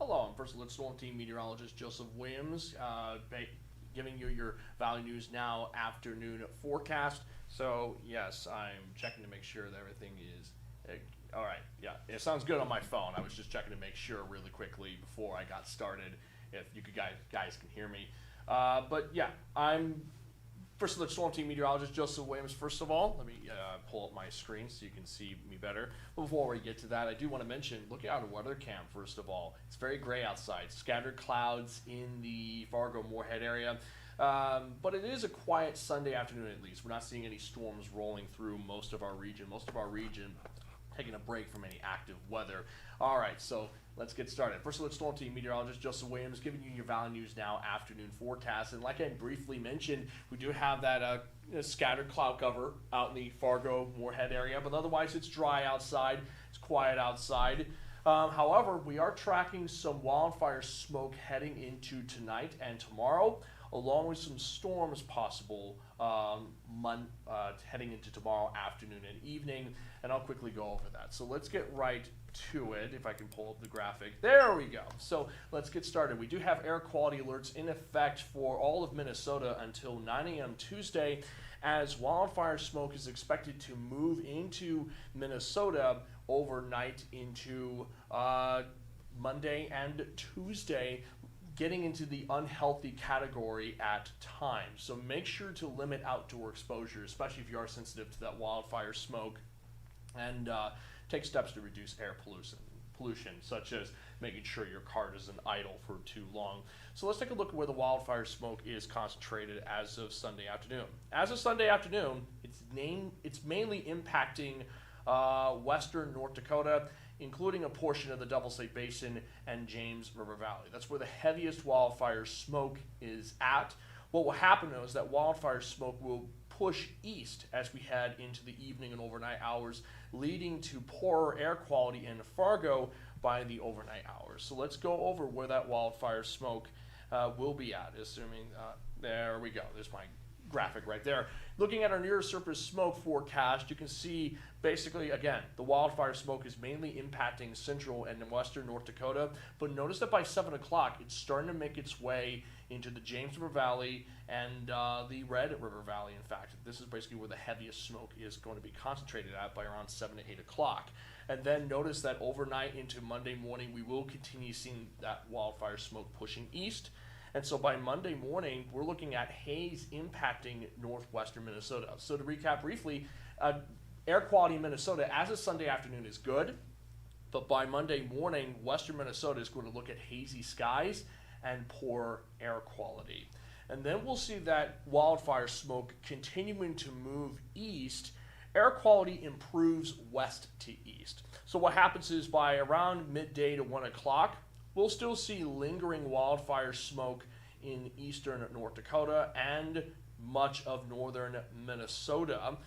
Hello, I'm First Alert StormTeam meteorologist Joseph Williams, giving you your Valley News Now afternoon forecast. So yes, I'm checking to make sure that everything is all right. Yeah, it sounds good on my phone. I was just checking to make sure really quickly before I got started if you guys can hear me. But yeah, I'm First Alert StormTeam meteorologist Joseph Williams. First of all, let me pull up my screen so you can see me better. But before we get to that, I do want to mention, look at our weather cam first of all. It's very gray outside. Scattered clouds in the Fargo-Moorhead area. But it is a quiet Sunday afternoon at least. We're not seeing any storms rolling through most of our region. Most of our region taking a break from any active weather. All right, so let's get started. First Alert StormTeam meteorologist Joseph Williams giving you your Valley News Now afternoon forecast. And like I briefly mentioned, we do have that scattered cloud cover out in the Fargo-Moorhead area, but otherwise it's dry outside, it's quiet outside. However, we are tracking some wildfire smoke heading into tonight and tomorrow, along with some storms possible heading into tomorrow afternoon and evening, and I'll quickly go over that. So let's get right to it, if I can pull up the graphic. There we go. So let's get started. We do have air quality alerts in effect for all of Minnesota until 9 a.m. Tuesday, as wildfire smoke is expected to move into Minnesota overnight into Monday and Tuesday, getting into the unhealthy category at times. So make sure to limit outdoor exposure, especially if you are sensitive to that wildfire smoke, and take steps to reduce air pollution, such as making sure your car doesn't idle for too long. So let's take a look at where the wildfire smoke is concentrated as of Sunday afternoon. As of Sunday afternoon, it's mainly impacting western North Dakota, including a portion of the Devils Lake Basin and James River Valley. That's where the heaviest wildfire smoke is at. What will happen though is that wildfire smoke will push east as we head into the evening and overnight hours, leading to poorer air quality in Fargo by the overnight hours. So let's go over where that wildfire smoke will be at, assuming, there we go, there's my graphic right there. Looking at our near surface smoke forecast, you can see basically, again, the wildfire smoke is mainly impacting central and western North Dakota, but notice that by 7 o'clock, it's starting to make its way into the James River Valley and the Red River Valley. In fact, this is basically where the heaviest smoke is going to be concentrated at by around 7 to 8 o'clock. And then notice that overnight into Monday morning, we will continue seeing that wildfire smoke pushing east. And so by Monday morning, we're looking at haze impacting northwestern Minnesota. So to recap briefly, air quality in Minnesota as of Sunday afternoon is good, but by Monday morning, western Minnesota is going to look at hazy skies and poor air quality. And then we'll see that wildfire smoke continuing to move east. Air quality improves west to east. So what happens is by around midday to 1 o'clock, we'll still see lingering wildfire smoke in eastern North Dakota and much of northern Minnesota.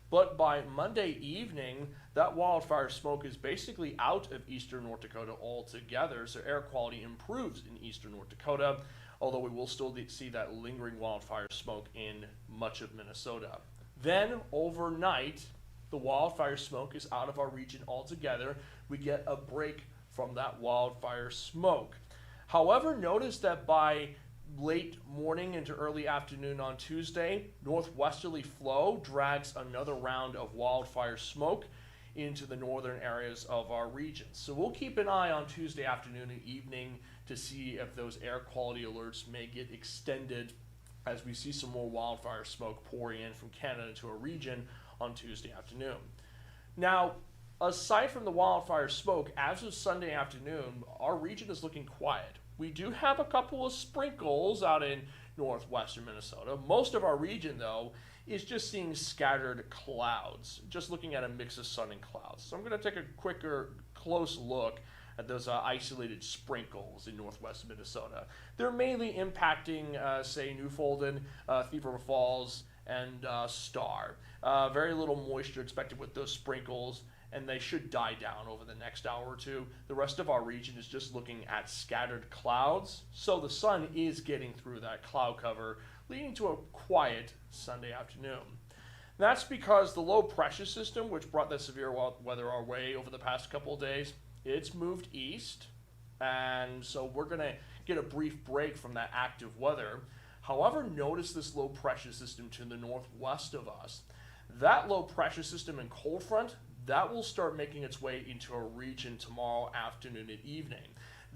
But by Monday evening, that wildfire smoke is basically out of eastern North Dakota altogether, so air quality improves in eastern North Dakota, although we will still see that lingering wildfire smoke in much of Minnesota. Then overnight, the wildfire smoke is out of our region altogether. We get a break from that wildfire smoke. However, notice that by late morning into early afternoon on Tuesday, northwesterly flow drags another round of wildfire smoke into the northern areas of our region. So we'll keep an eye on Tuesday afternoon and evening to see if those air quality alerts may get extended as we see some more wildfire smoke pouring in from Canada to our region on Tuesday afternoon. Now, aside from the wildfire smoke, as of Sunday afternoon, our region is looking quiet. We do have a couple of sprinkles out in northwestern Minnesota. Most of our region, though, is just seeing scattered clouds, just looking at a mix of sun and clouds. So I'm going to take a close look at those isolated sprinkles in northwest Minnesota. They're mainly impacting, say, Newfoundland, Thief River Falls, and Star. Very little moisture expected with those sprinkles, and they should die down over the next hour or two. The rest of our region is just looking at scattered clouds, so the sun is getting through that cloud cover, leading to a quiet Sunday afternoon. That's because the low pressure system, which brought that severe weather our way over the past couple of days, it's moved east, And so we're going to get a brief break from that active weather. However, notice this low pressure system to the northwest of us. That low pressure system and cold front, that will start making its way into our region tomorrow afternoon and evening.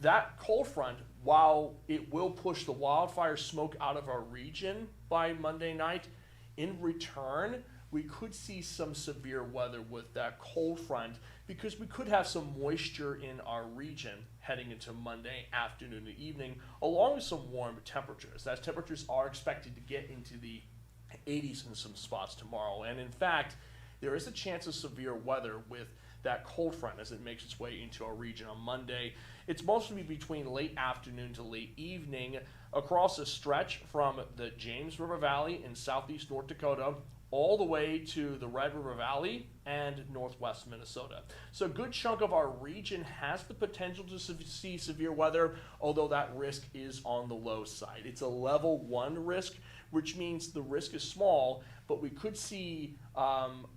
That cold front, while it will push the wildfire smoke out of our region by Monday night, in return, we could see some severe weather with that cold front because we could have some moisture in our region heading into Monday afternoon and evening, along with some warm temperatures. As temperatures are expected to get into the 80s in some spots tomorrow. And in fact, there is a chance of severe weather with that cold front as it makes its way into our region on Monday. It's mostly between late afternoon to late evening across a stretch from the James River Valley in southeast North Dakota all the way to the Red River Valley and northwest Minnesota. So a good chunk of our region has the potential to see severe weather, although that risk is on the low side. It's a level 1 risk, which means the risk is small, but we could see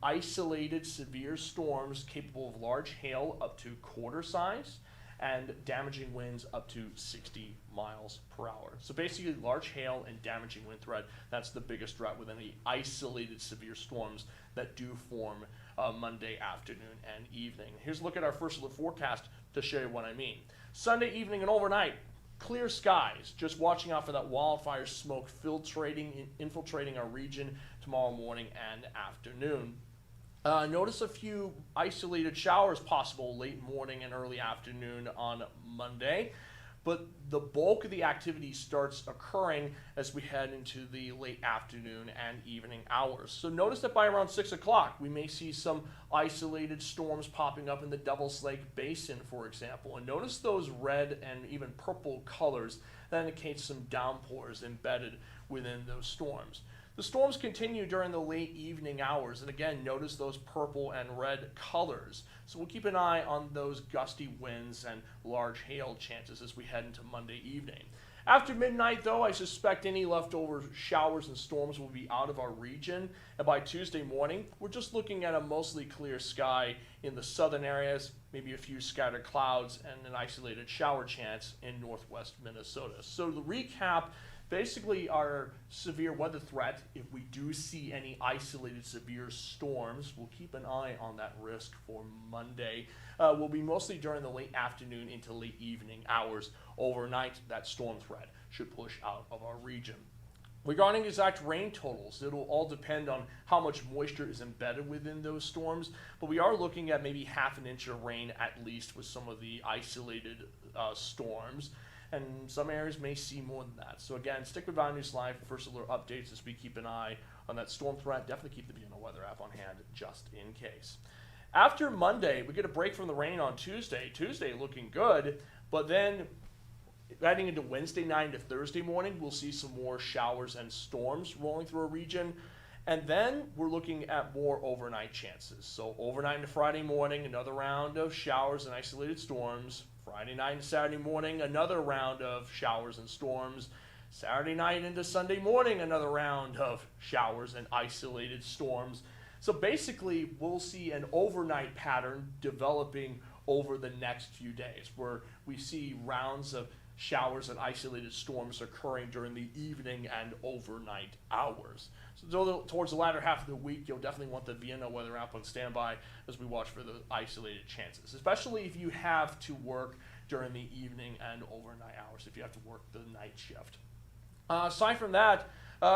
isolated severe storms capable of large hail up to quarter size and damaging winds up to 60 miles per hour. So basically large hail and damaging wind threat, that's the biggest threat with any isolated severe storms that do form Monday afternoon and evening. Here's a look at our first alert forecast to show you what I mean. Sunday evening and overnight, clear skies, just watching out for that wildfire smoke infiltrating our region tomorrow morning and afternoon. Notice a few isolated showers possible late morning and early afternoon on Monday, but the bulk of the activity starts occurring as we head into the late afternoon and evening hours. So notice that by around 6 o'clock, we may see some isolated storms popping up in the Devil's Lake Basin, for example. And notice those red and even purple colors. That indicates some downpours embedded within those storms. The storms continue during the late evening hours, and again, notice those purple and red colors. So we'll keep an eye on those gusty winds and large hail chances as we head into Monday evening. After midnight, though, I suspect any leftover showers and storms will be out of our region, and by Tuesday morning, we're just looking at a mostly clear sky in the southern areas, maybe a few scattered clouds, and an isolated shower chance in northwest Minnesota. So to recap, basically, our severe weather threat, if we do see any isolated severe storms, we'll keep an eye on that risk for Monday. Will be mostly during the late afternoon into late evening hours. Overnight, that storm threat should push out of our region. Regarding exact rain totals, it'll all depend on how much moisture is embedded within those storms, but we are looking at maybe half an inch of rain at least with some of the isolated storms. And some areas may see more than that. So again, stick with Valley News Live for first alert updates as we keep an eye on that storm threat. Definitely keep the VNO weather app on hand just in case. After Monday, we get a break from the rain on Tuesday. Tuesday looking good, but then heading into Wednesday night into Thursday morning, we'll see some more showers and storms rolling through our region. And then we're looking at more overnight chances. So overnight into Friday morning, another round of showers and isolated storms. Friday night and Saturday morning, another round of showers and storms. Saturday night into Sunday morning, another round of showers and isolated storms. So basically, we'll see an overnight pattern developing over the next few days where we see rounds of showers and isolated storms occurring during the evening and overnight hours. So towards the latter half of the week, you'll definitely want the VNO weather app on standby as we watch for the isolated chances, especially if you have to work during the evening and overnight hours, if you have to work the night shift. Aside from that,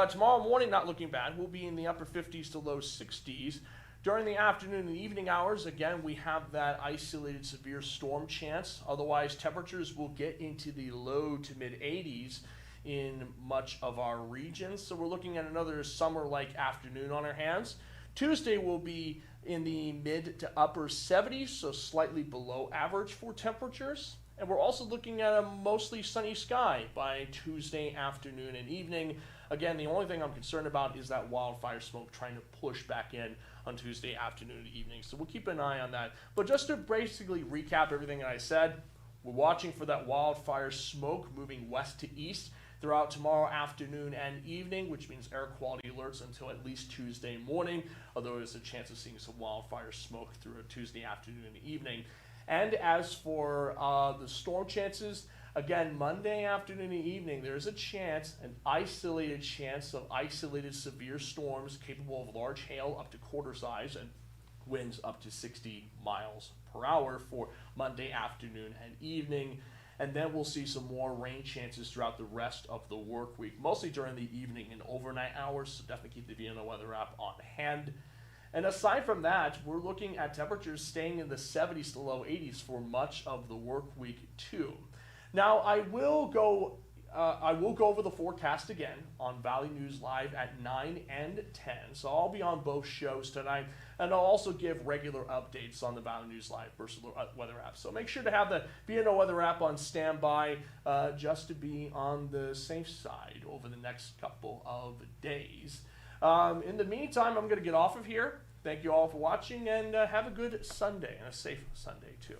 tomorrow morning, not looking bad. We'll be in the upper 50s to low 60s. During the afternoon and evening hours, again, we have that isolated severe storm chance. Otherwise, temperatures will get into the low to mid 80s in much of our region. So we're looking at another summer-like afternoon on our hands. Tuesday will be in the mid to upper 70s, so slightly below average for temperatures. And we're also looking at a mostly sunny sky by Tuesday afternoon and evening. Again, the only thing I'm concerned about is that wildfire smoke trying to push back in on Tuesday afternoon and evening. So we'll keep an eye on that. But just to basically recap everything that I said, we're watching for that wildfire smoke moving west to east throughout tomorrow afternoon and evening, which means air quality alerts until at least Tuesday morning, although there's a chance of seeing some wildfire smoke through a Tuesday afternoon and evening. And as for the storm chances, again, Monday afternoon and evening, there's a chance, an isolated chance of isolated severe storms capable of large hail up to quarter size and winds up to 60 miles per hour for Monday afternoon and evening. And then we'll see some more rain chances throughout the rest of the work week, mostly during the evening and overnight hours. So definitely keep the Vienna weather app on hand. And aside from that, we're looking at temperatures staying in the 70s to low 80s for much of the work week too. Now, I will go over the forecast again on Valley News Live at 9 and 10. So I'll be on both shows tonight, and I'll also give regular updates on the Valley News Live personal weather app. So make sure to have the VNO weather app on standby just to be on the safe side over the next couple of days. In the meantime, I'm going to get off of here. Thank you all for watching, and have a good Sunday and a safe Sunday too.